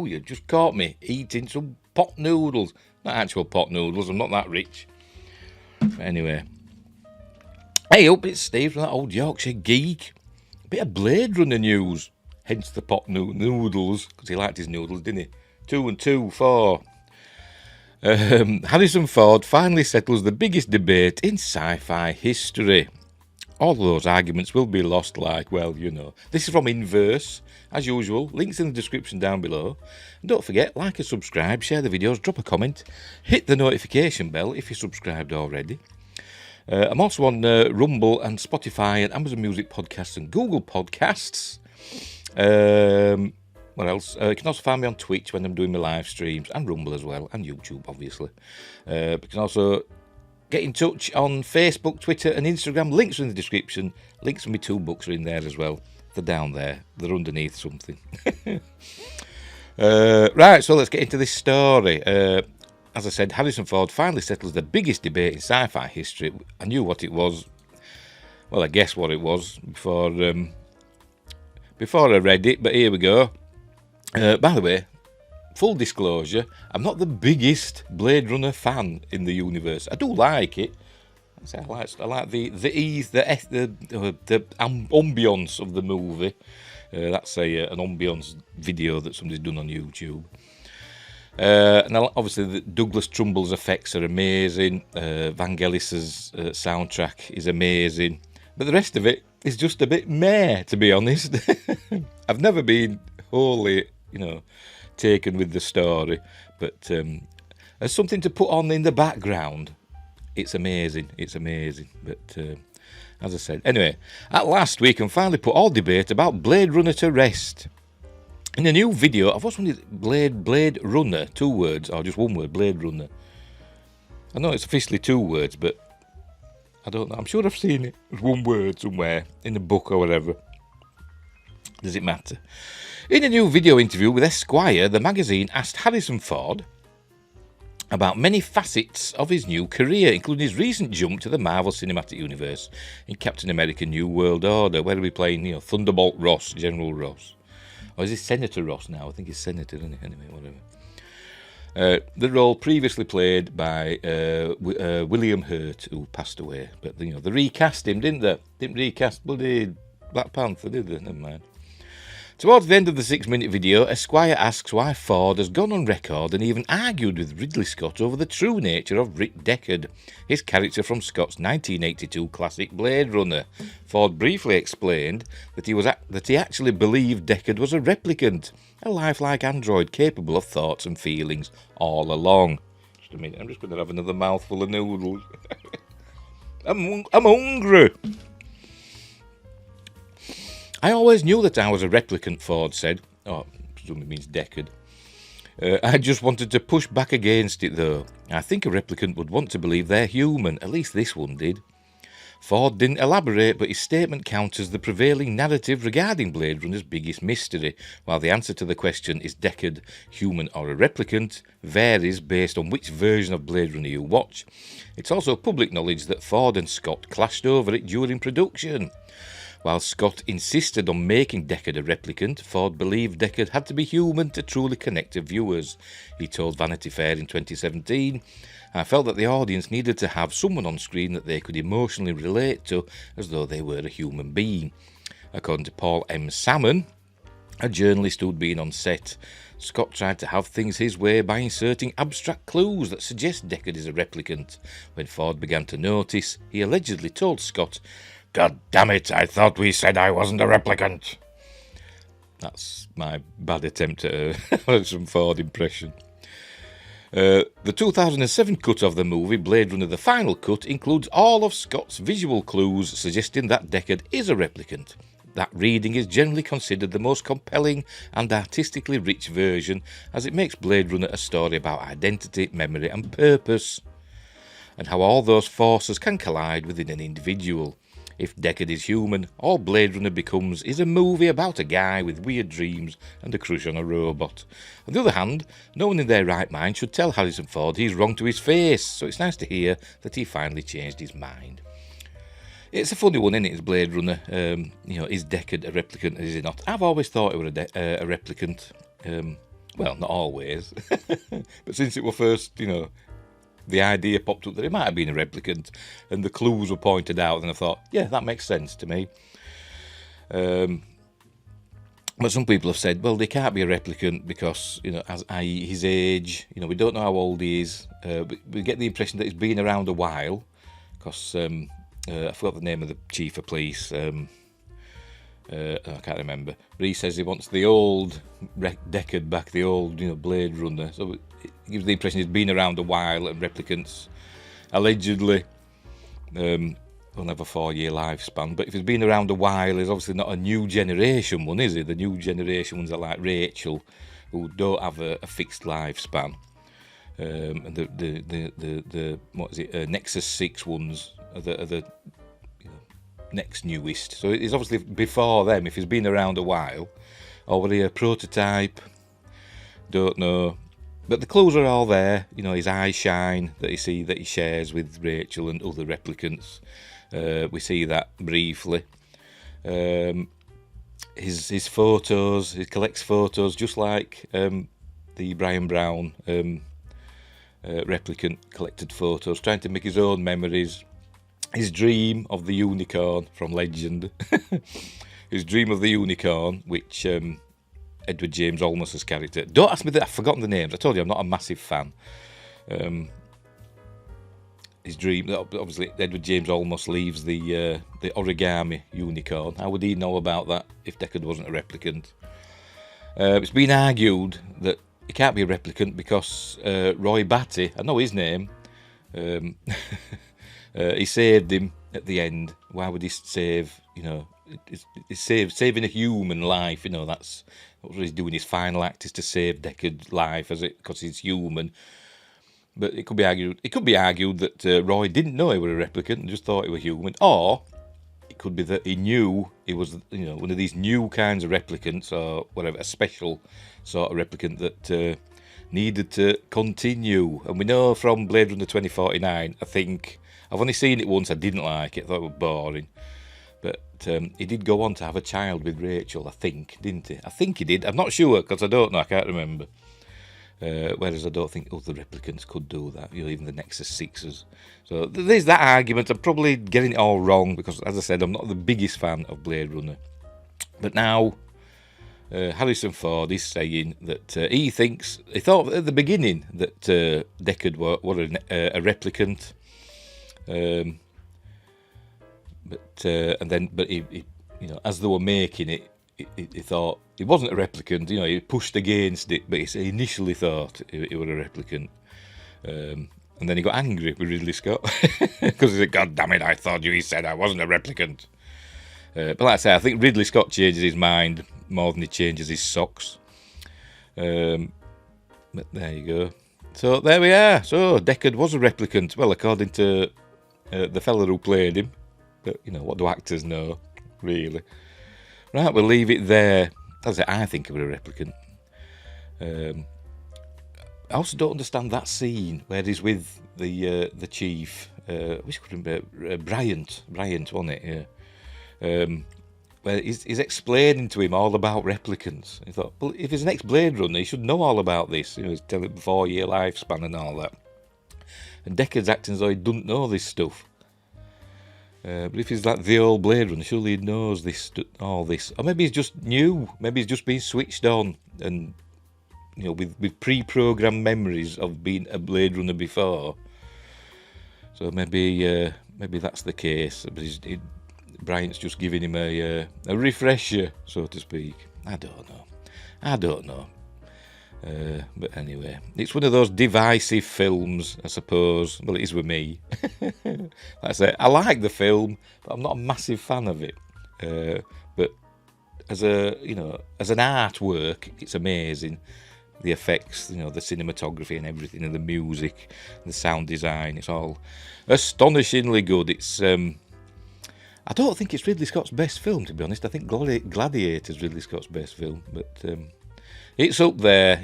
you just caught me eating some pot noodles. Not actual pot noodles, I'm not that rich. But anyway. Hey up, it's Steve from that old Yorkshire geek. Bit of Blade Runner news. Hence the pot noodles, because he liked his noodles, didn't he? 2 and 2, 4. Harrison Ford finally settles the biggest debate in sci-fi history. All those arguments will be lost like, well, you know. This is from Inverse, as usual. Links in the description down below. And don't forget, like and subscribe, share the videos, drop a comment, hit the notification bell if you're subscribed already. I'm also on Rumble and Spotify and Amazon Music Podcasts and Google Podcasts. What else? You can also find me on Twitch when I'm doing my live streams, and Rumble as well, and YouTube, obviously. You can also get in touch on Facebook, Twitter, and Instagram. Links are in the description. Links for my 2 books are in there as well. They're down there. They're underneath something. Right, so let's get into this story. As I said, Harrison Ford finally settles the biggest debate in sci-fi history. I knew what it was. Well, I guessed what it was before I read it, but here we go. By the way, full disclosure, I'm not the biggest Blade Runner fan in the universe. I do like it. I like the ease, the ambience of the movie. That's an ambience video that somebody's done on YouTube. And obviously, Douglas Trumbull's effects are amazing. Vangelis's soundtrack is amazing. But the rest of it is just a bit meh, to be honest. I've never been wholly, taken with the story. But as something to put on in the background, it's amazing. It's amazing. But as I said, anyway, at last we can finally put all debate about Blade Runner to rest. In a new video, I've watched Blade Runner, 2 words, or just 1 word, Blade Runner. I know it's officially 2 words, but I don't know. I'm sure I've seen it as 1 word somewhere, in a book or whatever. Does it matter? In a new video interview with Esquire, the magazine asked Harrison Ford about many facets of his new career, including his recent jump to the Marvel Cinematic Universe in Captain America New World Order, where he'll be playing, Thunderbolt Ross, General Ross. Or is it Senator Ross now? I think he's Senator, isn't it? Anyway, whatever. The role previously played by William Hurt, who passed away. But, they recast him, didn't they? Didn't recast bloody Black Panther, did they? Never mind. Towards the end of the 6-minute video, Esquire asks why Ford has gone on record and even argued with Ridley Scott over the true nature of Rick Deckard, his character from Scott's 1982 classic Blade Runner. Ford briefly explained that he actually believed Deckard was a replicant, a lifelike android capable of thoughts and feelings all along. Just a minute, I'm just going to have another mouthful of noodles. I'm hungry. I always knew that I was a replicant, Ford said. Oh, I presume it means Deckard. I just wanted to push back against it, though. I think a replicant would want to believe they're human. At least this one did. Ford didn't elaborate, but his statement counters the prevailing narrative regarding Blade Runner's biggest mystery, while the answer to the question, is Deckard human or a replicant, varies based on which version of Blade Runner you watch. It's also public knowledge that Ford and Scott clashed over it during production. While Scott insisted on making Deckard a replicant, Ford believed Deckard had to be human to truly connect to viewers. He told Vanity Fair in 2017, I felt that the audience needed to have someone on screen that they could emotionally relate to as though they were a human being. According to Paul M. Salmon, a journalist who'd been on set, Scott tried to have things his way by inserting abstract clues that suggest Deckard is a replicant. When Ford began to notice, he allegedly told Scott, God damn it, I thought we said I wasn't a replicant. That's my bad attempt at some Ford impression. The 2007 cut of the movie, Blade Runner The Final Cut, includes all of Scott's visual clues suggesting that Deckard is a replicant. That reading is generally considered the most compelling and artistically rich version, as it makes Blade Runner a story about identity, memory and purpose, and how all those forces can collide within an individual. If Deckard is human, all Blade Runner becomes is a movie about a guy with weird dreams and a crush on a robot. On the other hand, no one in their right mind should tell Harrison Ford he's wrong to his face, so it's nice to hear that he finally changed his mind. It's a funny one, isn't it? It's Blade Runner. Is Deckard a replicant or is he not? I've always thought he was a replicant. Well, not always, but since it was first, the idea popped up that it might have been a replicant, and the clues were pointed out, and I thought, yeah, that makes sense to me. But some people have said, well, they can't be a replicant because, i.e. his age, we don't know how old he is. We get the impression that he's been around a while, because I forgot the name of the chief of police. I can't remember, but he says he wants the old Deckard back, the old, Blade Runner. So it gives the impression he's been around a while, and replicants allegedly don't have a 4-year lifespan. But if he's been around a while, he's obviously not a new generation one, is he? The new generation ones are like Rachel, who don't have a fixed lifespan, and the what is it? Nexus 6 ones are the next newest. So it's obviously before them, if he's been around a while. Or were he a prototype? Don't know. But the clues are all there. His eyes shine, that he shares with Rachel and other replicants. We see that briefly. His photos, he collects photos just like the Brian Brown replicant collected photos, trying to make his own memories. His dream of the unicorn from Legend. His dream of the unicorn, which Edward James Olmos's character. Don't ask me that, I've forgotten the names. I told you I'm not a massive fan. His dream, obviously Edward James Olmos leaves the origami unicorn. How would he know about that if Deckard wasn't a replicant? It's been argued that he can't be a replicant because Roy Batty, I know his name, he saved him at the end. Why would he save, it's saving a human life, that's what he's doing. His final act is to save Deckard's life, because he's human. But it could be argued that Roy didn't know he was a replicant and just thought he was human. Or it could be that he knew he was, one of these new kinds of replicants, or whatever, a special sort of replicant that needed to continue. And we know from Blade Runner 2049, I think, I've only seen it once, I didn't like it, I thought it was boring. But he did go on to have a child with Rachel, I think, didn't he? I think he did, I'm not sure, because I don't know, I can't remember. Whereas I don't think other replicants could do that, even the Nexus 6s. So there's that argument. I'm probably getting it all wrong, because, as I said, I'm not the biggest fan of Blade Runner. But now, Harrison Ford is saying that he thought at the beginning that Deckard was a replicant. But he as they were making it, he thought he wasn't a replicant. He pushed against it, but he initially thought he was a replicant. And then he got angry with Ridley Scott because he said, "God damn it! I thought he said I wasn't a replicant." But like I say, I think Ridley Scott changes his mind more than he changes his socks. But there you go. So there we are. So Deckard was a replicant. Well, according to the fella who played him. But, what do actors know, really? Right, we'll leave it there. As I think of a replicant. I also don't understand that scene where he's with the chief. Which could be Bryant, wasn't it? Yeah. Where he's explaining to him all about replicants. He thought, well, if he's an ex-Blade Runner, he should know all about this. He's telling the 4-year lifespan and all that. And Deckard's acting as though he doesn't know this stuff. But if he's like the old Blade Runner, surely he knows all this. Or maybe he's just new. Maybe he's just been switched on and, with pre-programmed memories of being a Blade Runner before. So maybe that's the case. But Bryant's just giving him a refresher, so to speak. I don't know. But anyway, it's one of those divisive films, I suppose. Well, it is with me. Like I say, I like the film, but I'm not a massive fan of it. But as an artwork, it's amazing. The effects, the cinematography and everything, and the music, the sound design, it's all astonishingly good. It's I don't think it's Ridley Scott's best film, to be honest. I think Gladiator's Ridley Scott's best film, but it's up there.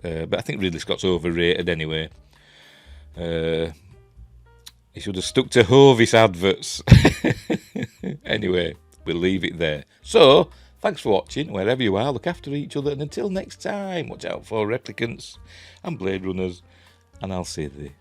But I think Ridley Scott's overrated anyway. He should have stuck to Hovis adverts. Anyway, we'll leave it there. So, Thanks for watching. Wherever you are, look after each other. And until next time, watch out for replicants and Blade Runners. And I'll see thee.